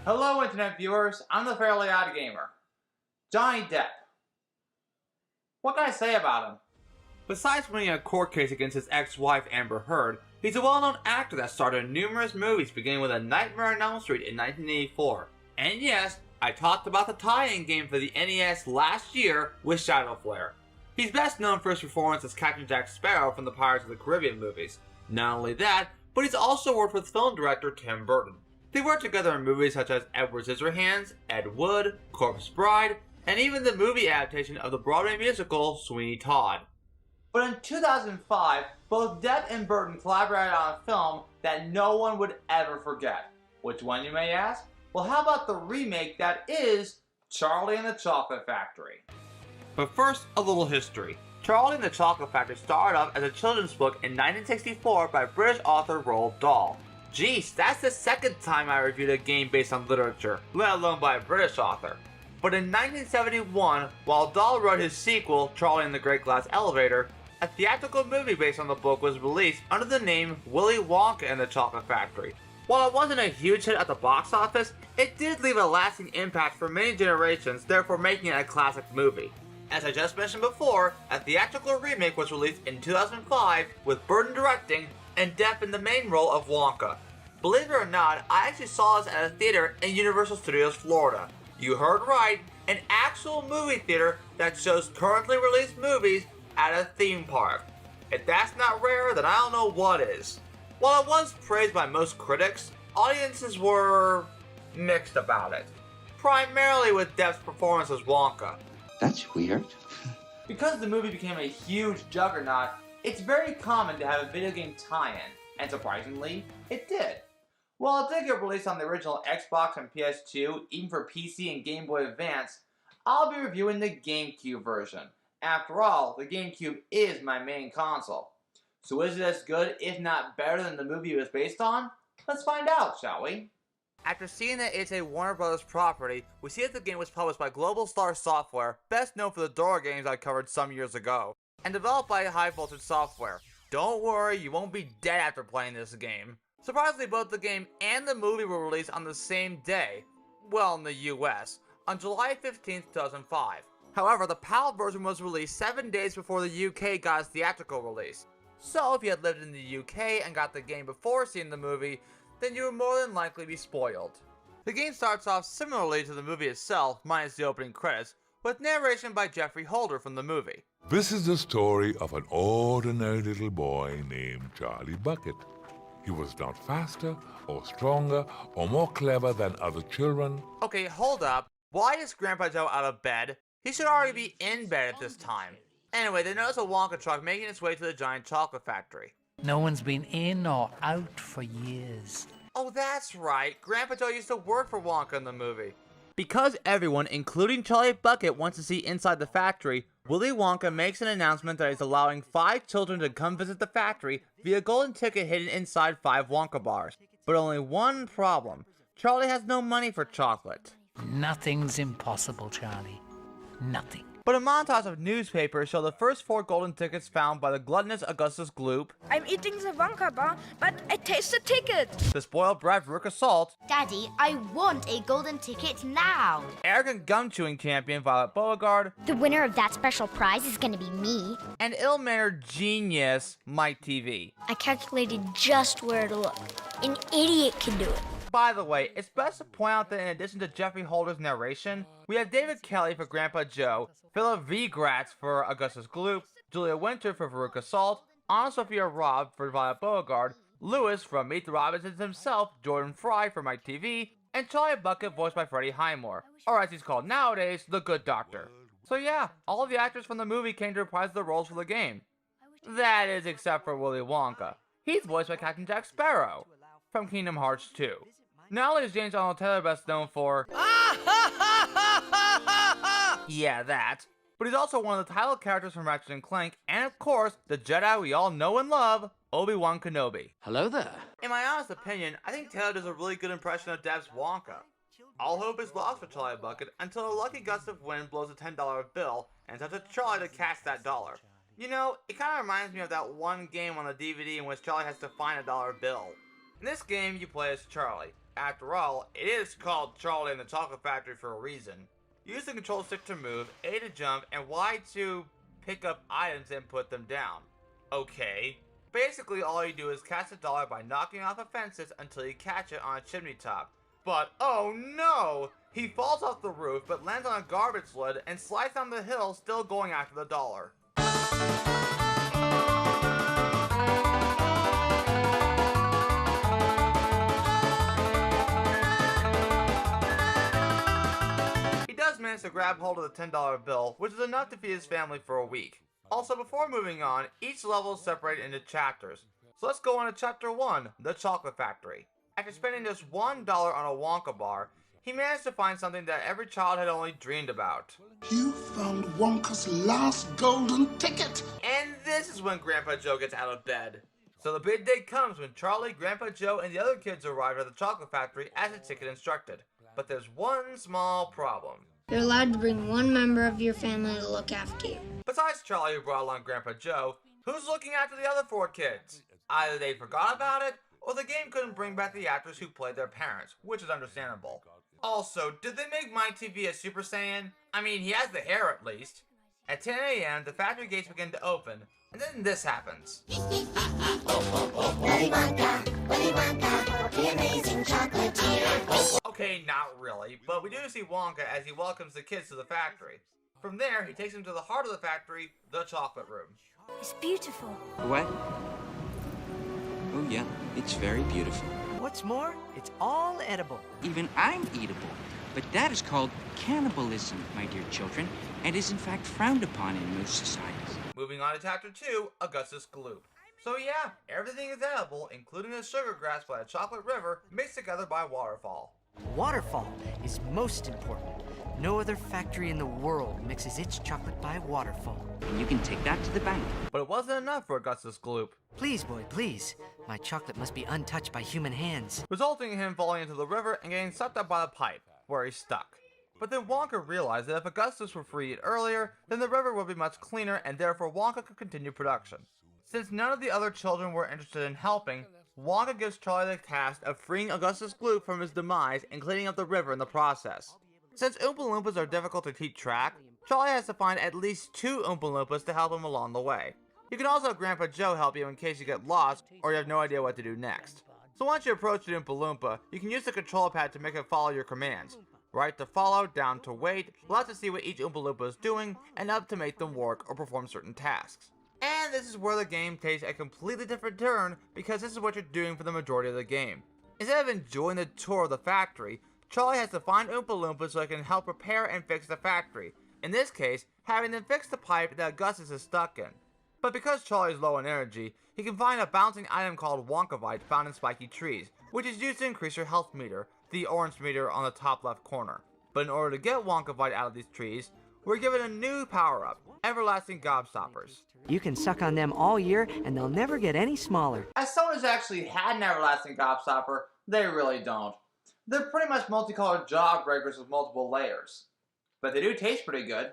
Hello internet viewers, I'm the fairly odd gamer. Johnny Depp. What can I say about him? Besides winning a court case against his ex-wife Amber Heard, he's a well-known actor that starred in numerous movies beginning with A Nightmare on Elm Street in 1984. And yes, I talked about the tie-in game for the NES last year with Shadow Flare. He's best known for his performance as Captain Jack Sparrow from the Pirates of the Caribbean movies. Not only that, but he's also worked with film director Tim Burton. They worked together in movies such as Edward Scissorhands, Ed Wood, Corpse Bride, and even the movie adaptation of the Broadway musical Sweeney Todd. But in 2005, both Depp and Burton collaborated on a film that no one would ever forget. Which one, you may ask? Well, how about the remake that is Charlie and the Chocolate Factory? But first, a little history. Charlie and the Chocolate Factory started off as a children's book in 1964 by British author Roald Dahl. Geez, that's the second time I reviewed a game based on literature, let alone by a British author. But in 1971, while Dahl wrote his sequel, Charlie and the Great Glass Elevator, a theatrical movie based on the book was released under the name Willy Wonka and the Chocolate Factory. While it wasn't a huge hit at the box office, it did leave a lasting impact for many generations, therefore making it a classic movie. As I just mentioned before, a theatrical remake was released in 2005 with Burton directing and Depp in the main role of Wonka. Believe it or not, I actually saw this at a theater in Universal Studios, Florida. You heard right, an actual movie theater that shows currently released movies at a theme park. If that's not rare, then I don't know what is. While it was praised by most critics, audiences were mixed about it. Primarily with Depp's performance as Wonka. That's weird. Because the movie became a huge juggernaut, it's very common to have a video game tie-in, and surprisingly, it did. While it did get released on the original Xbox and PS2, even for PC and Game Boy Advance, I'll be reviewing the GameCube version. After all, the GameCube is my main console. So is it as good, if not better than the movie it was based on? Let's find out, shall we? After seeing that it's a Warner Bros. Property, we see that the game was published by Global Star Software, best known for the Dora games I covered some years ago, and developed by High Voltage Software. Don't worry, you won't be dead after playing this game. Surprisingly, both the game and the movie were released on the same day, well, in the US, on July 15, 2005. However, the PAL version was released 7 days before the UK got its theatrical release. So if you had lived in the UK and got the game before seeing the movie, then you would more than likely be spoiled. The game starts off similarly to the movie itself, minus the opening credits, with narration by Jeffrey Holder from the movie. This is the story of an ordinary little boy named Charlie Bucket. He was not faster, or stronger, or more clever than other children. Okay, hold up. Why is Grandpa Joe out of bed? He should already be in bed at this time. Anyway, they notice a Wonka truck making its way to the giant chocolate factory. No one's been in or out for years. Oh, that's right. Grandpa Joe used to work for Wonka in the movie. Because everyone, including Charlie Bucket, wants to see inside the factory, Willy Wonka makes an announcement that he's allowing 5 children to come visit the factory via golden ticket hidden inside 5 Wonka bars. But only one problem. Charlie has no money for chocolate. Nothing's impossible, Charlie. Nothing. But a montage of newspapers show the first 4 golden tickets found by the gluttonous Augustus Gloop. I'm eating the Wonka bar, but I taste the ticket. The spoiled brat Veruca Salt. Daddy, I want a golden ticket now. Arrogant gum-chewing champion Violet Beauregard. The winner of that special prize is gonna be me. And ill-mannered genius Mike TV. I calculated just where to look. An idiot can do it. By the way, it's best to point out that in addition to Jeffrey Holder's narration, we have David Kelly for Grandpa Joe, Philip V. Gratz for Augustus Gloop, Julia Winter for Veruca Salt, Anna Sophia Robb for Violet Beauregard, Lewis from Meet the Robinsons himself, Jordan Fry for Mike TV, and Charlie Bucket voiced by Freddie Highmore, or as he's called nowadays, the Good Doctor. So yeah, all of the actors from the movie came to reprise their roles for the game. That is except for Willy Wonka. He's voiced by Captain Jack Sparrow from Kingdom Hearts 2. Not only is James Arnold Taylor best known for yeah, that, but he's also one of the title characters from Ratchet & Clank, and of course, the Jedi we all know and love, Obi-Wan Kenobi. Hello there. In my honest opinion, I think Taylor does a really good impression of Depp's Wonka. All hope is lost for Charlie Bucket until a lucky gust of wind blows a $10 bill and tells Charlie to catch that dollar. You know, it kind of reminds me of that one game on the DVD in which Charlie has to find a dollar bill. In this game, you play as Charlie. After all, it is called Charlie and the Chocolate Factory for a reason. Use the control stick to move, A to jump, and Y to pick up items and put them down. Okay. Basically, all you do is catch a dollar by knocking off the fences until you catch it on a chimney top. But oh no! He falls off the roof but lands on a garbage lid and slides down the hill, still going after the dollar. He does manage to grab hold of the $10 bill, which is enough to feed his family for a week. Also, before moving on, each level is separated into chapters. So let's go on to Chapter 1, The Chocolate Factory. After spending just $1 on a Wonka bar, he managed to find something that every child had only dreamed about. You found Wonka's last golden ticket! And this is when Grandpa Joe gets out of bed. So the big day comes when Charlie, Grandpa Joe, and the other kids arrive at the chocolate factory as the ticket instructed. But there's one small problem. You're allowed to bring one member of your family to look after you. Besides Charlie, who brought along Grandpa Joe, who's looking after the other 4 kids? Either they forgot about it, or the game couldn't bring back the actors who played their parents, which is understandable. Also, did they make Mike TV a Super Saiyan? I mean, he has the hair at least. At 10 a.m., the factory gates begin to open, and then this happens. Willy Wonka, the amazing chocolatier. Okay, not really, but we do see Wonka as he welcomes the kids to the factory. From there, he takes them to the heart of the factory, the chocolate room. It's beautiful. What? Oh yeah, it's very beautiful. What's more, it's all edible. Even I'm eatable. But that is called cannibalism, my dear children, and is in fact frowned upon in most societies. Moving on to Chapter 2, Augustus Gloop. So yeah, everything is edible, including the sugar grass by the chocolate river, mixed together by waterfall. Waterfall is most important. No other factory in the world mixes its chocolate by waterfall. And you can take that to the bank. But it wasn't enough for Augustus Gloop, Please, boy, please. My chocolate must be untouched by human hands. resulting in him falling into the river and getting sucked up by the pipe, where he's stuck. But then Wonka realized that if Augustus were freed earlier, then the river would be much cleaner and therefore Wonka could continue production. Since none of the other children were interested in helping, Wonka gives Charlie the task of freeing Augustus Gloop from his demise and cleaning up the river in the process. Since Oompa Loompas are difficult to keep track, Charlie has to find at least 2 Oompa Loompas to help him along the way. You can also have Grandpa Joe help you in case you get lost or you have no idea what to do next. So once you approach the Oompa Loompa, you can use the control pad to make it follow your commands. Right to follow, down to wait, left to see what each Oompa Loompa is doing, and up to make them work or perform certain tasks. And this is where the game takes a completely different turn, because this is what you're doing for the majority of the game. Instead of enjoying the tour of the factory, Charlie has to find Oompa Loompas so he can help repair and fix the factory. In this case, having them fix the pipe that Augustus is stuck in. But because Charlie is low on energy, he can find a bouncing item called Wonkavite found in spiky trees, which is used to increase your health meter, the orange meter on the top left corner. But in order to get Wonkavite out of these trees, we're given a new power-up, Everlasting Gobstoppers. You can suck on them all year and they'll never get any smaller. As someone who's actually had an Everlasting Gobstopper, they really don't. They're pretty much multicolored jawbreakers with multiple layers. But they do taste pretty good.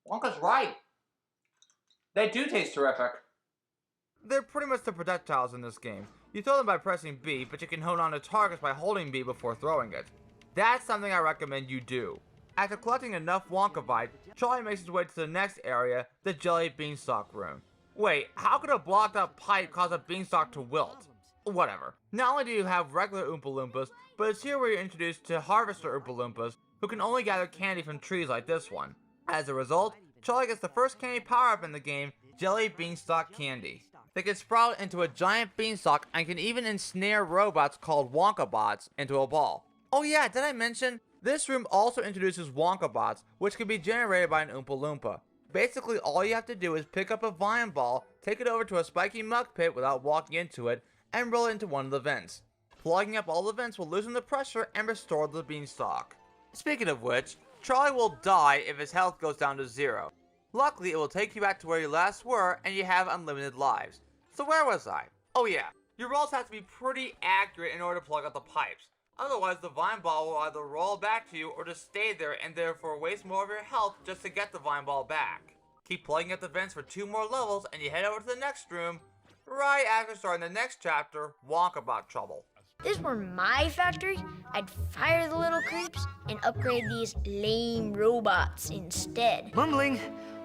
Wonka's right. They do taste terrific. They're pretty much the projectiles in this game. You throw them by pressing B, but you can hold on to targets by holding B before throwing it. That's something I recommend you do. After collecting enough Wonkavite, Charlie makes his way to the next area, the Jelly Beanstalk Room. Wait, how could a blocked up pipe cause a beanstalk to wilt? Whatever. Not only do you have regular Oompa Loompas, but it's here where you're introduced to Harvester Oompa Loompas, who can only gather candy from trees like this one. As a result, Charlie gets the first candy power-up in the game, Jelly Beanstalk Candy. They can sprout into a giant beanstalk and can even ensnare robots called Wonkabots into a ball. Oh yeah, did I mention? This room also introduces Wonkabots, which can be generated by an Oompa Loompa. Basically, all you have to do is pick up a vine ball, take it over to a spiky muck pit without walking into it, and roll it into one of the vents. Plugging up all the vents will loosen the pressure and restore the beanstalk. Speaking of which, Charlie will die if his health goes down to 0. Luckily, it will take you back to where you last were, and you have unlimited lives. So where was I? Oh yeah, your rolls have to be pretty accurate in order to plug up the pipes. Otherwise, the vine ball will either roll back to you or just stay there and therefore waste more of your health just to get the vine ball back. Keep plugging at the vents for 2 more levels and you head over to the next room, right after starting the next chapter, Wonkabot Trouble. If this were my factory, I'd fire the little creeps and upgrade these lame robots instead. Mumbling.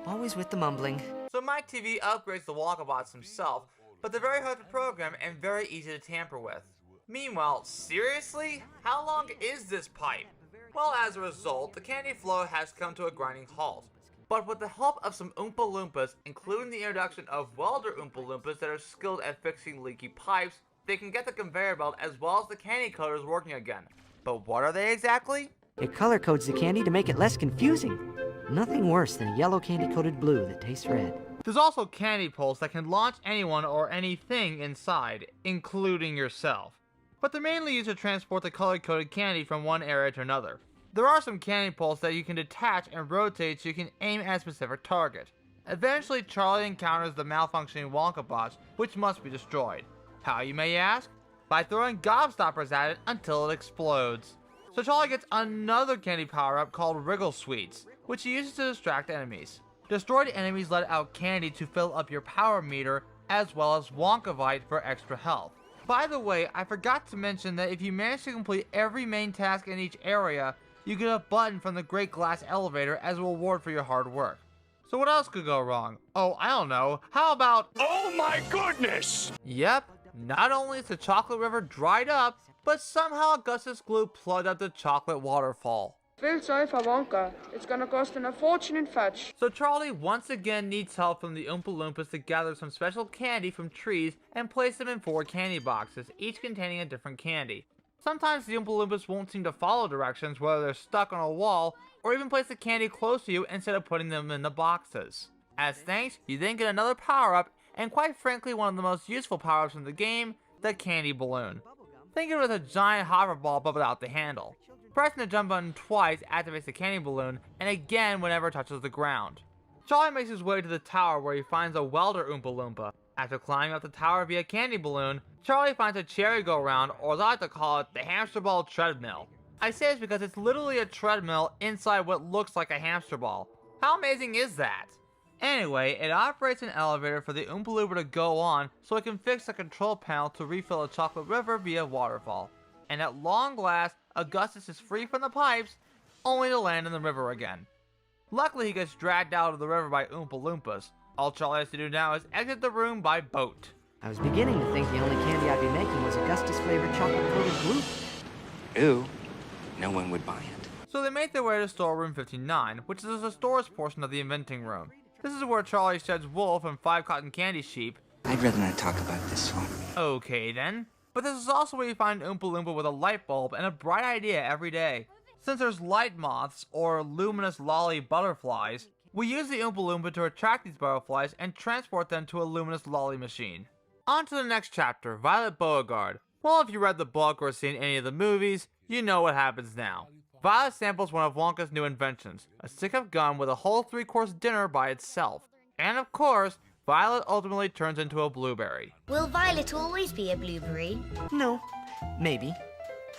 Always with the mumbling. So Mike TV upgrades the Wonkabots himself, but they're very hard to program and very easy to tamper with. Meanwhile, seriously? How long is this pipe? Well, as a result, the candy flow has come to a grinding halt. But with the help of some Oompa Loompas, including the introduction of welder Oompa Loompas that are skilled at fixing leaky pipes, they can get the conveyor belt as well as the candy coders working again. But what are they exactly? It color codes the candy to make it less confusing. Nothing worse than a yellow candy-coated blue that tastes red. There's also candy pulse that can launch anyone or anything inside, including yourself. But they're mainly used to transport the color-coded candy from one area to another. There are some candy pulse that you can detach and rotate so you can aim at a specific target. Eventually, Charlie encounters the malfunctioning Wonkabots, which must be destroyed. How, you may ask? By throwing gobstoppers at it until it explodes. So Charlie gets another candy power-up called Wriggle Sweets, which he uses to distract enemies. Destroyed enemies let out candy to fill up your power meter, as well as Wonkavite for extra health. By the way, I forgot to mention that if you manage to complete every main task in each area, you get a button from the Great Glass Elevator as a reward for your hard work. So what else could go wrong? Oh, I don't know. How about... Oh my goodness! Yep, not only is the chocolate river dried up, but somehow Augustus Glue plugged up the chocolate waterfall. Feel sorry for Wonka. It's gonna cost him a fortune in fetch. So Charlie once again needs help from the Oompa Loompas to gather some special candy from trees and place them in 4 candy boxes, each containing a different candy. Sometimes the Oompa Loompas won't seem to follow directions, whether they're stuck on a wall, or even place the candy close to you instead of putting them in the boxes. As thanks, you then get another power-up, and quite frankly one of the most useful power-ups in the game, the candy balloon. Think of it as a giant hover ball but without the handle. Pressing the jump button twice activates the candy balloon, and again whenever it touches the ground. Charlie makes his way to the tower where he finds a welder Oompa Loompa. After climbing up the tower via candy balloon, Charlie finds a cherry go-round, or as I like to call it, the hamster ball treadmill. I say this because it's literally a treadmill inside what looks like a hamster ball. How amazing is that? Anyway, it operates an elevator for the Oompa Loompa to go on so it can fix the control panel to refill a chocolate river via waterfall. And at long last, Augustus is free from the pipes, only to land in the river again. Luckily, he gets dragged out of the river by Oompa Loompas. All Charlie has to do now is exit the room by boat. I was beginning to think the only candy I'd be making was Augustus-flavored chocolate-coated glue. Ew. No one would buy it. So they make their way to storeroom 59, which is the storage portion of the inventing room. This is where Charlie sheds wool from 5 cotton candy sheep. I'd rather not talk about this one. Okay then. But this is also where you find Oompa Loompa with a light bulb and a bright idea every day. Since there's light moths, or luminous lolly butterflies, we use the Oompa Loompa to attract these butterflies and transport them to a luminous lolly machine. On to the next chapter, Violet Beauregard. Well, if you read the book or seen any of the movies, you know what happens now. Violet samples one of Wonka's new inventions, a stick of gum with a whole 3-course dinner by itself. And of course, Violet ultimately turns into a blueberry. Will Violet always be a blueberry? No. Maybe.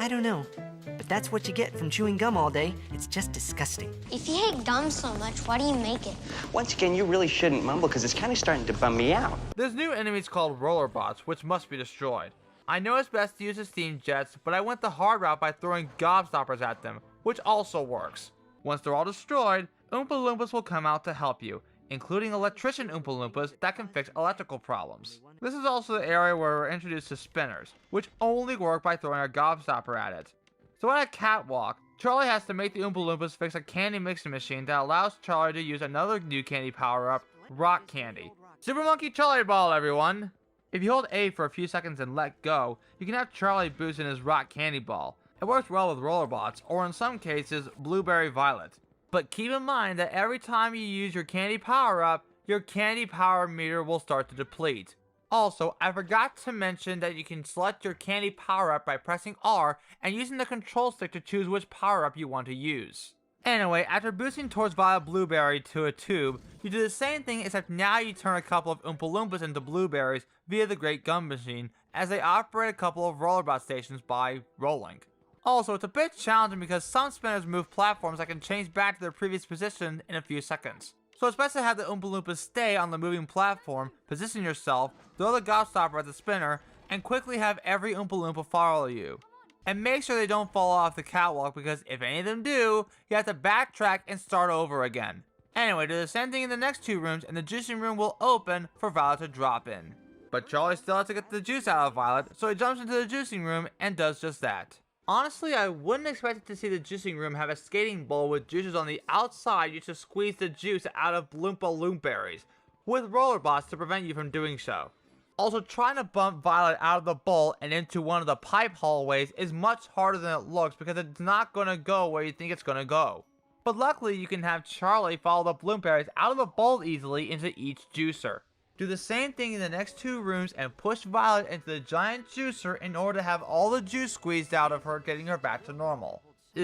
I don't know. But that's what you get from chewing gum all day. It's just disgusting. If you hate gum so much, why do you make it? Once again, you really shouldn't mumble because it's kind of starting to bum me out. There's new enemies called rollerbots, which must be destroyed. I know it's best to use the steam jets, but I went the hard route by throwing gobstoppers at them, which also works. Once they're all destroyed, Oompa Loompas will come out to help you, including electrician Oompa Loompas that can fix electrical problems. This is also the area where we're introduced to spinners, which only work by throwing a gobstopper at it. So at a catwalk, Charlie has to make the Oompa Loompas fix a candy mixing machine that allows Charlie to use another new candy power-up, Rock Candy. Super Monkey Charlie Ball, everyone! If you hold A for a few seconds and let go, you can have Charlie boost in his Rock Candy Ball. It works well with rollerbots, or in some cases, Blueberry Violet. But keep in mind that every time you use your candy power-up, your candy power meter will start to deplete. Also, I forgot to mention that you can select your candy power-up by pressing R and using the control stick to choose which power-up you want to use. Anyway, after boosting towards Violet Blueberry to a tube, you do the same thing except now you turn a couple of Oompa Loompas into blueberries via the Great Gum Machine as they operate a couple of rollerbot stations by rolling. Also, it's a bit challenging because some spinners move platforms that can change back to their previous position in a few seconds. So it's best to have the Oompa Loompas stay on the moving platform, position yourself, throw the gobstopper at the spinner, and quickly have every Oompa Loompa follow you. And make sure they don't fall off the catwalk, because if any of them do, you have to backtrack and start over again. Anyway, do the same thing in the next two rooms and the juicing room will open for Violet to drop in. But Charlie still has to get the juice out of Violet, so he jumps into the juicing room and does just that. Honestly, I wouldn't expect to see the juicing room have a skating bowl with juices on the outside used to squeeze the juice out of Bloompa Loom berries, with roller bots to prevent you from doing so. Also, trying to bump Violet out of the bowl and into one of the pipe hallways is much harder than it looks because it's not going to go where you think it's going to go. But luckily, you can have Charlie follow the bloomberries out of the bowl easily into each juicer. Do the same thing in the next two rooms and push Violet into the giant juicer in order to have all the juice squeezed out of her, getting her back to normal.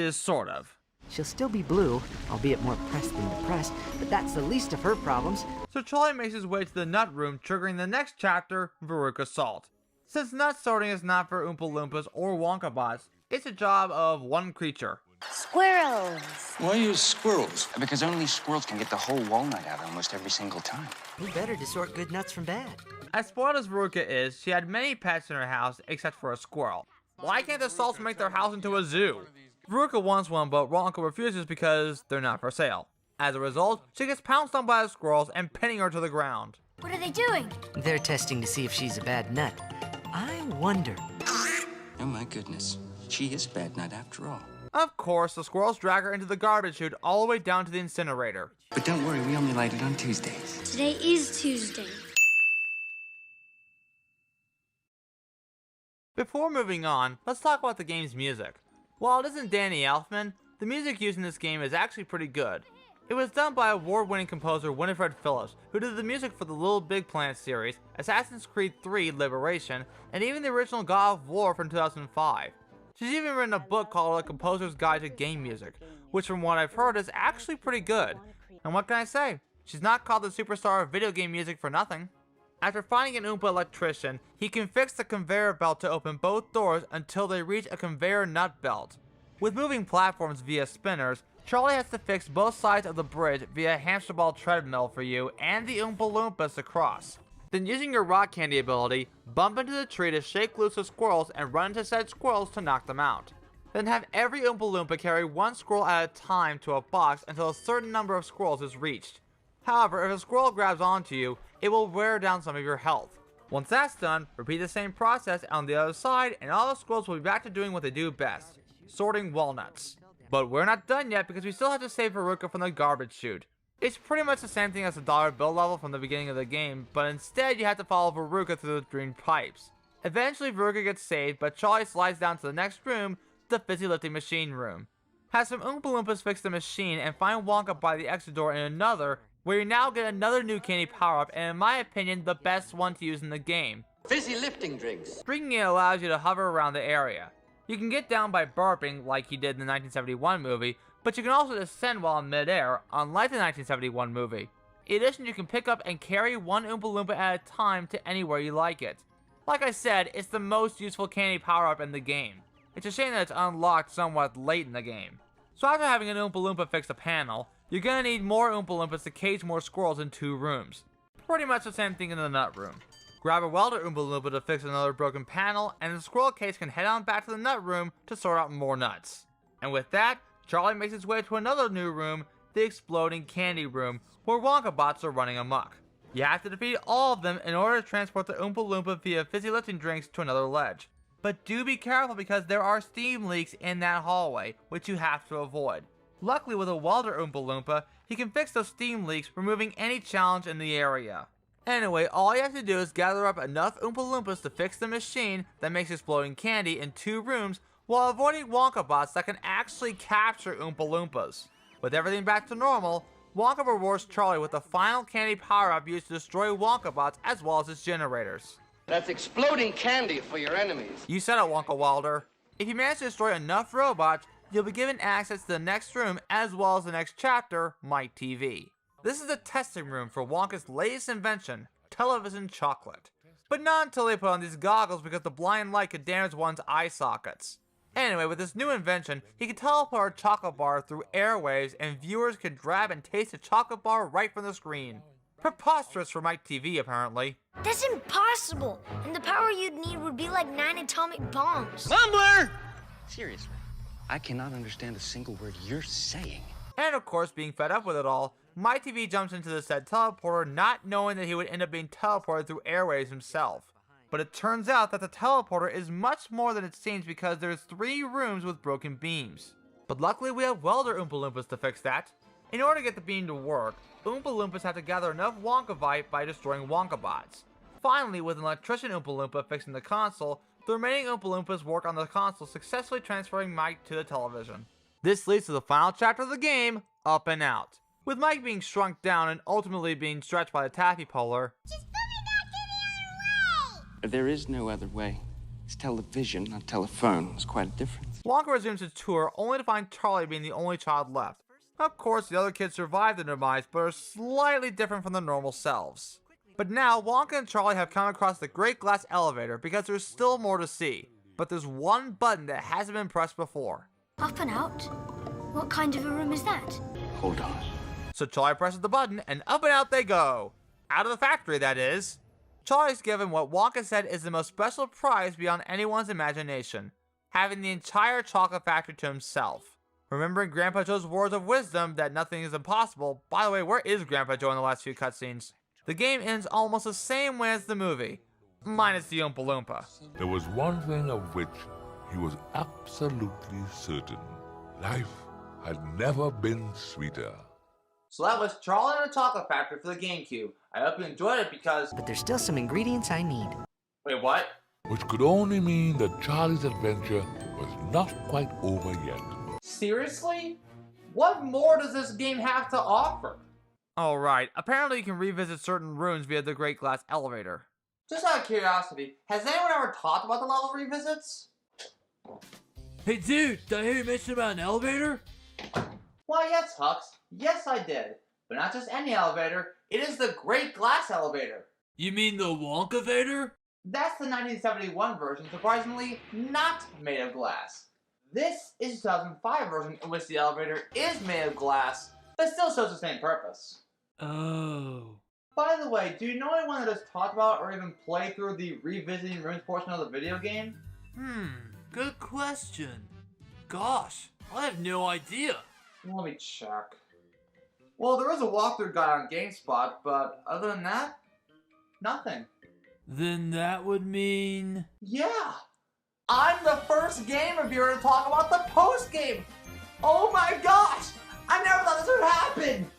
Sort of. She'll still be blue, albeit more pressed than depressed, but that's the least of her problems. So Charlie makes his way to the nut room, triggering the next chapter, Veruca Salt. Since nut sorting is not for Oompa Loompas or Wonka bots, it's a job of one creature. Squirrels. Why use squirrels? Because only squirrels can get the whole walnut out almost every single time. Who better to sort good nuts from bad? As spoiled as Veruca is, she had many pets in her house except for a squirrel. Why can't the Salts make their house into a zoo? Veruca wants one, but Wonka refuses because they're not for sale. As a result, she gets pounced on by the squirrels and pinning her to the ground. What are they doing? They're testing to see if she's a bad nut. I wonder. Oh my goodness. She is a bad nut after all. Of course, the squirrels drag her into the garbage chute all the way down to the incinerator. But don't worry, we only light it on Tuesdays. Today is Tuesday. Before moving on, let's talk about the game's music. While it isn't Danny Elfman, the music used in this game is actually pretty good. It was done by award-winning composer Winifred Phillips, who did the music for the Little Big Planet series, Assassin's Creed 3 Liberation, and even the original God of War from 2005. She's even written a book called A Composer's Guide to Game Music, which from what I've heard is actually pretty good. And what can I say? She's not called the superstar of video game music for nothing. After finding an Oompa electrician, he can fix the conveyor belt to open both doors until they reach a conveyor nut belt. With moving platforms via spinners, Charlie has to fix both sides of the bridge via a hamster ball treadmill for you and the Oompa Loompas to cross. Then using your rock candy ability, bump into the tree to shake loose the squirrels and run into said squirrels to knock them out. Then have every Oompa Loompa carry one squirrel at a time to a box until a certain number of squirrels is reached. However, if a squirrel grabs onto you, it will wear down some of your health. Once that's done, repeat the same process on the other side and all the squirrels will be back to doing what they do best, sorting walnuts. But we're not done yet because we still have to save Veruca from the garbage chute. It's pretty much the same thing as the dollar bill level from the beginning of the game, but instead you have to follow Veruca through the green pipes. Eventually Veruca gets saved, but Charlie slides down to the next room, the fizzy lifting machine room. Have some Oompa Loompas fix the machine and find Wonka by the exit door in another, where you now get another new candy power-up, and in my opinion, the best one to use in the game. Fizzy lifting drinks. Drinking it allows you to hover around the area. You can get down by burping, like he did in the 1971 movie, but you can also descend while in midair, unlike the 1971 movie. In addition, you can pick up and carry one Oompa Loompa at a time to anywhere you like it. Like I said, it's the most useful candy power-up in the game. It's a shame that it's unlocked somewhat late in the game. So after having an Oompa Loompa fix a panel, you're gonna need more Oompa Loompas to cage more squirrels in 2 rooms. Pretty much the same thing in the nut room. Grab a welder Oompa Loompa to fix another broken panel, and the squirrel case can head on back to the nut room to sort out more nuts. And with that, Charlie makes his way to another new room, the exploding candy room, where Wonka bots are running amok. You have to defeat all of them in order to transport the Oompa Loompa via fizzy lifting drinks to another ledge. But do be careful because there are steam leaks in that hallway, which you have to avoid. Luckily with a welder Oompa Loompa, he can fix those steam leaks, removing any challenge in the area. Anyway, all you have to do is gather up enough Oompa Loompas to fix the machine that makes exploding candy in 2 rooms while avoiding Wonka bots that can actually capture Oompa Loompas. With everything back to normal, Wonka rewards Charlie with the final candy power-up used to destroy Wonka bots as well as its generators. That's exploding candy for your enemies. You said it, Wonka Wilder. If you manage to destroy enough robots, you'll be given access to the next room as well as the next chapter, Mike TV. This is the testing room for Wonka's latest invention, television chocolate. But not until they put on these goggles because the blind light could damage one's eye sockets. Anyway, with this new invention, he can teleport a chocolate bar through airwaves and viewers can grab and taste a chocolate bar right from the screen. Preposterous for Mike TV, apparently. That's impossible, and the power you'd need would be like 9 atomic bombs. Mumbler! Seriously, I cannot understand a single word you're saying. And of course, being fed up with it all, Mike TV jumps into the said teleporter not knowing that he would end up being teleported through airwaves himself. But it turns out that the teleporter is much more than it seems because there's 3 rooms with broken beams. But luckily we have welder Oompa Loompas to fix that. In order to get the beam to work, Oompa Loompas have to gather enough Wonkavite by destroying Wonkabots. Finally, with an electrician Oompa Loompa fixing the console, the remaining Oompa Loompas work on the console, successfully transferring Mike to the television. This leads to the final chapter of the game, Up and Out. With Mike being shrunk down and ultimately being stretched by the taffy puller. Just put me back in the other way! There is no other way. It's television, not telephone. It's quite a difference. Wonka resumes his tour only to find Charlie being the only child left. Of course, the other kids survive the demise, but are slightly different from their normal selves. But now, Wonka and Charlie have come across the Great Glass Elevator because there's still more to see. But there's one button that hasn't been pressed before. Up and out? What kind of a room is that? Hold on. So Charlie presses the button, and up and out they go. Out of the factory, that is. Charlie's given what Wonka said is the most special prize beyond anyone's imagination. Having the entire chocolate factory to himself. Remembering Grandpa Joe's words of wisdom that nothing is impossible. By the way, where is Grandpa Joe in the last few cutscenes? The game ends almost the same way as the movie. Minus the Oompa Loompa. There was one thing of which he was absolutely certain. Life had never been sweeter. So that was Charlie and the Chocolate Factory for the GameCube. I hope you enjoyed it because... But there's still some ingredients I need. Wait, what? Which could only mean that Charlie's adventure was not quite over yet. Seriously? What more does this game have to offer? Alright, apparently you can revisit certain rooms via the Great Glass Elevator. Just out of curiosity, has anyone ever talked about the level revisits? Hey dude, did I hear you mention about an elevator? Why yes, Hux. Yes, I did. But not just any elevator, it is the Great Glass Elevator. You mean the Wonkavator? That's the 1971 version, surprisingly not made of glass. This is the 2005 version in which the elevator is made of glass, but still shows the same purpose. Oh. By the way, do you know anyone that has talked about or even played through the revisiting rooms portion of the video game? Good question. Gosh, I have no idea. Let me check. Well, there is a walkthrough guide on GameSpot, but other than that, nothing. Then that would mean... Yeah! I'm the first game reviewer to talk about the post-game! Oh my gosh! I never thought this would happen!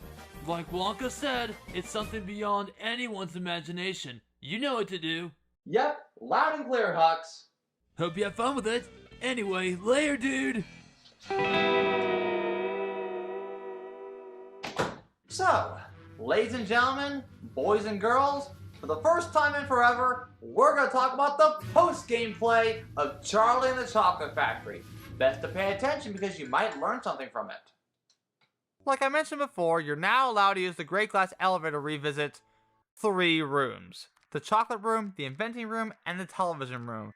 Like Wonka said, it's something beyond anyone's imagination. You know what to do. Yep, loud and clear, Hux. Hope you have fun with it. Anyway, later, dude! So, ladies and gentlemen, boys and girls, for the first time in forever, we're going to talk about the post-game play of Charlie and the Chocolate Factory. Best to pay attention because you might learn something from it. Like I mentioned before, you're now allowed to use the Great Glass Elevator to revisit 3 rooms. The chocolate room, the inventing room, and the television room.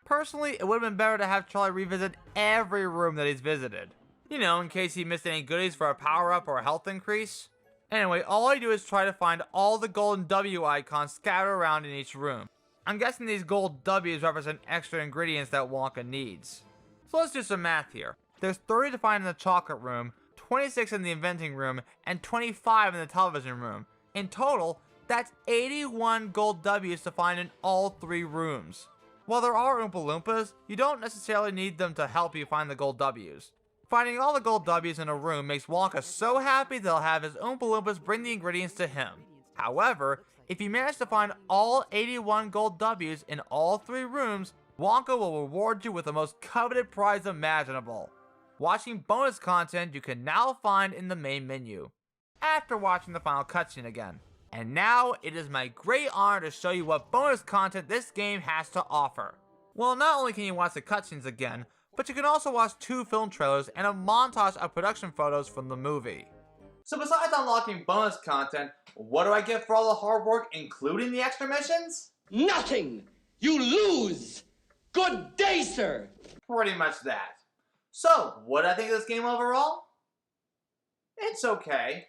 Personally, it would have been better to have Charlie revisit every room that he's visited. You know, in case he missed any goodies for a power-up or a health increase. Anyway, all I do is try to find all the golden W icons scattered around in each room. I'm guessing these gold W's represent extra ingredients that Wonka needs. So let's do some math here. There's 30 to find in the chocolate room, 26 in the inventing room, and 25 in the television room. In total, that's 81 gold W's to find in all 3 rooms. While there are Oompa Loompas, you don't necessarily need them to help you find the gold W's. Finding all the gold W's in a room makes Wonka so happy they'll have his Oompa Loompas bring the ingredients to him. However, if you manage to find all 81 gold W's in all 3 rooms, Wonka will reward you with the most coveted prize imaginable. Watching bonus content you can now find in the main menu. After watching the final cutscene again. And now, it is my great honor to show you what bonus content this game has to offer. Well, not only can you watch the cutscenes again, but you can also watch 2 film trailers and a montage of production photos from the movie. So besides unlocking bonus content, what do I get for all the hard work, including the extra missions? Nothing! You lose! Good day, sir! Pretty much that. So, what do I think of this game overall? It's okay.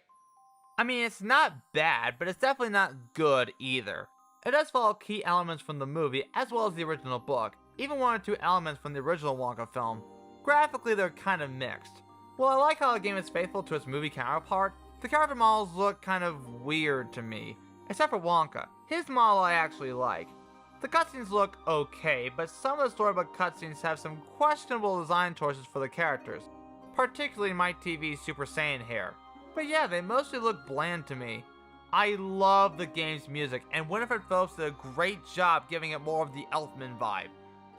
I mean, it's not bad, but it's definitely not good either. It does follow key elements from the movie as well as the original book, even one or two elements from the original Wonka film. Graphically, they're kind of mixed. While I like how the game is faithful to its movie counterpart, the character models look kind of weird to me. Except for Wonka. His model I actually like. The cutscenes look okay, but some of the storybook cutscenes have some questionable design choices for the characters, particularly Mike TV's Super Saiyan hair. But yeah, they mostly look bland to me. I love the game's music, and Winifred Phillips did a great job giving it more of the Elfman vibe.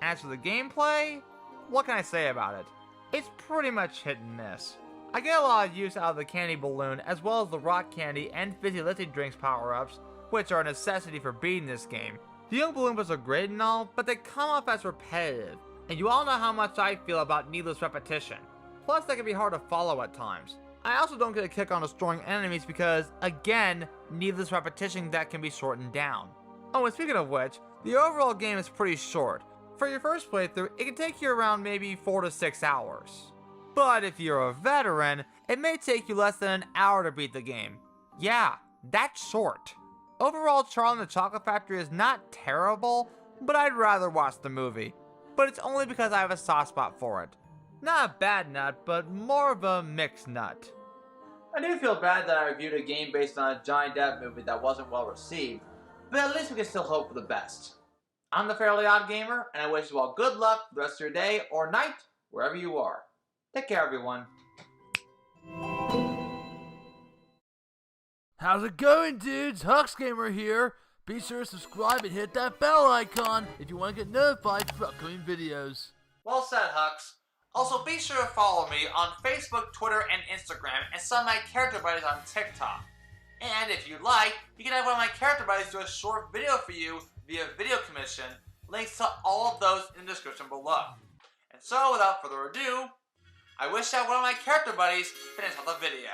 As for the gameplay, what can I say about it? It's pretty much hit and miss. I get a lot of use out of the candy balloon as well as the rock candy and fizzy lifting drinks power-ups, which are a necessity for beating this game. The young balloons are great and all, but they come off as repetitive, and you all know how much I feel about needless repetition. Plus, they can be hard to follow at times. I also don't get a kick on destroying enemies because, again, needless repetition that can be shortened down. Oh, and speaking of which, the overall game is pretty short. For your first playthrough, it can take you around maybe 4 to 6 hours. But if you're a veteran, it may take you less than an hour to beat the game. Yeah, that's short. Overall, Charlie and the Chocolate Factory is not terrible, but I'd rather watch the movie. But it's only because I have a soft spot for it. Not a bad nut, but more of a mixed nut. I do feel bad that I reviewed a game based on a Johnny Depp movie that wasn't well received, but at least we can still hope for the best. I'm the Fairly Odd Gamer, and I wish you all good luck for the rest of your day or night, wherever you are. Take care, everyone. How's it going, dudes? Huxgamr here. Be sure to subscribe and hit that bell icon if you want to get notified for upcoming videos. Well said, Hux. Also, be sure to follow me on Facebook, Twitter, and Instagram, and some of my character buddies on TikTok. And if you like, you can have one of my character buddies do a short video for you via video commission. Links to all of those in the description below. And so, without further ado, I wish that one of my character buddies finished off the video.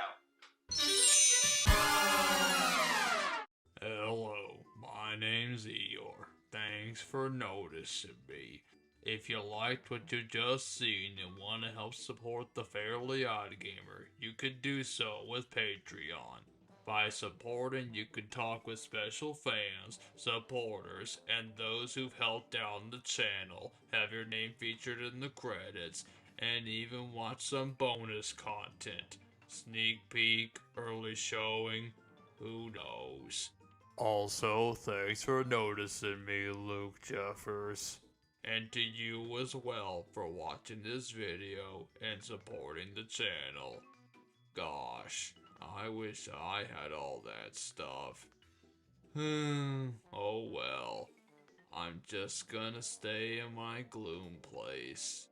Hello, my name's Eeyore. Thanks for noticing me. If you liked what you just seen and want to help support the Fairly Odd Gamer, you could do so with Patreon. By supporting, you can talk with special fans, supporters, and those who've helped down the channel, have your name featured in the credits, and even watch some bonus content. Sneak peek, early showing, who knows. Also, thanks for noticing me, Luke Jeffers. And to you as well for watching this video and supporting the channel. Gosh, I wish I had all that stuff. Oh well. I'm just gonna stay in my gloom place.